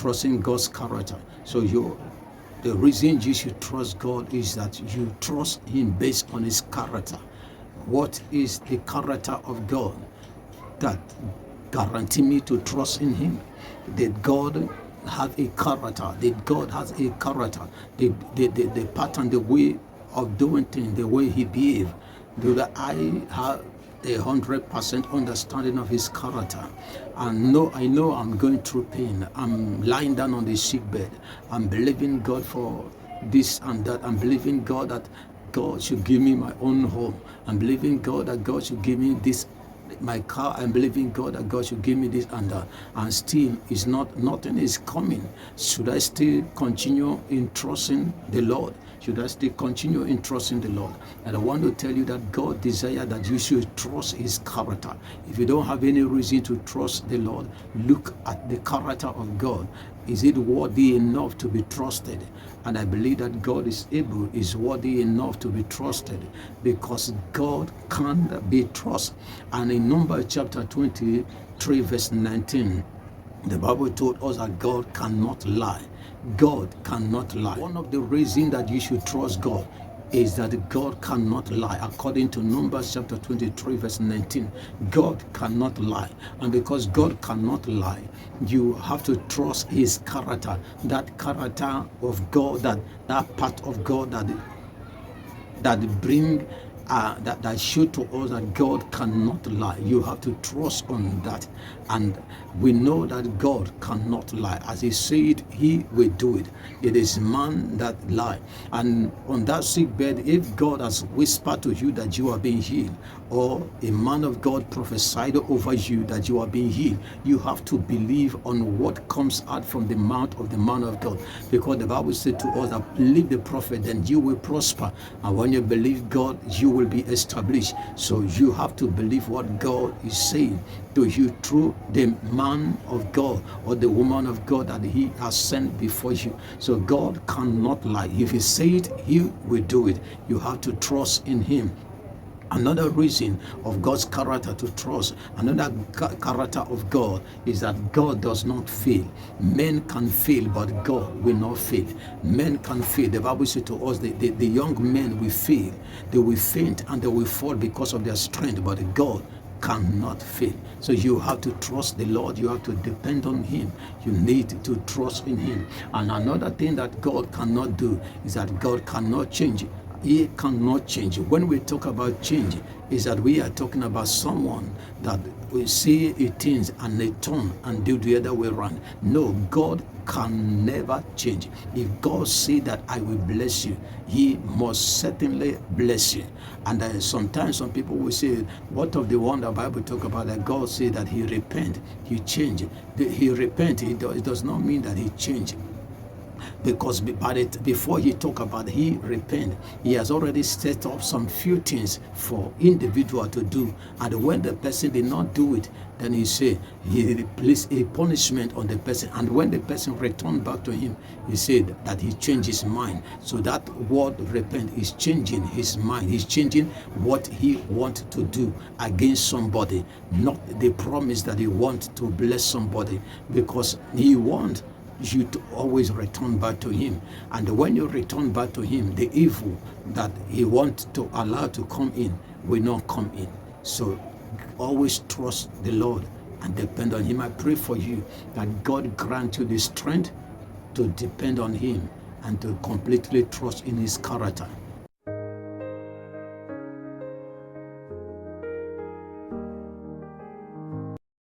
trusting God's character. So the reason you should trust God is that you trust him based on his character. What is the character of God that guarantee me to trust in him? Did God have a character? Did God has a character? The pattern, the way of doing things, the way he behaved? Do I have 100% understanding of his character? And I know I'm going through pain. I'm lying down on the sick bed. I'm believing God for this and that. I'm believing God that God should give me my own home. I'm believing God that God should give me this, my car. I'm believing God that God should give me this and that, and still is nothing is coming. Should I still continue in trusting the Lord? Should I still continue in trusting the Lord? And I want to tell you that God desires that you should trust his character. If you don't have any reason to trust the Lord, look at the character of God. Is it worthy enough to be trusted? And I believe that God is worthy enough to be trusted, because God can be trusted. And in Numbers chapter 23 verse 19, the Bible told us that God cannot lie. God cannot lie. One of the reasons that you should trust God is that God cannot lie. According to Numbers chapter 23 verse 19, God cannot lie. And because God cannot lie, you have to trust his character. That character of God, that part of God that bring that show to us that God cannot lie. You have to trust on that. And we know that God cannot lie. As he said, he will do it. It is man that lie. And on that sick bed, if God has whispered to you that you are being healed, or a man of God prophesied over you that you are being healed, you have to believe on what comes out from the mouth of the man of God. Because the Bible said to us that believe the prophet, then you will prosper. And when you believe God, you will be established. So you have to believe what God is saying to you through the man of God or the woman of God that he has sent before you. So God cannot lie. If he said, he will do it. You have to trust in him. Another reason of God's character to trust, another character of God, is that God does not fail. Men can fail, but God will not fail. Men can fail. The Bible says to us, the young men will fail. They will faint and they will fall because of their strength, but God cannot fail. So you have to trust the Lord. You have to depend on him. You need to trust in him. And another thing that God cannot do is that God cannot change. He cannot change. When we talk about change, is that we are talking about someone that we see it things and they turn and do the other way around. No, God can never change. If God say that I will bless you, he must certainly bless you. And sometimes some people will say, what of the one the Bible talk about that God say that he repent, he change. He repent, it does not mean that he changed. Because before he talk about he repent, he has already set up some few things for individual to do. And when the person did not do it, then he say he placed a punishment on the person. And when the person returned back to him, he said that he changed his mind. So that word repent is changing his mind. He's changing what he wants to do against somebody, not the promise that he wants to bless somebody, because he wants you to always return back to him. And when you return back to him, the evil that he wants to allow to come in will not come in. So always trust the Lord and depend on him. I pray for you that God grant you the strength to depend on him and to completely trust in his character.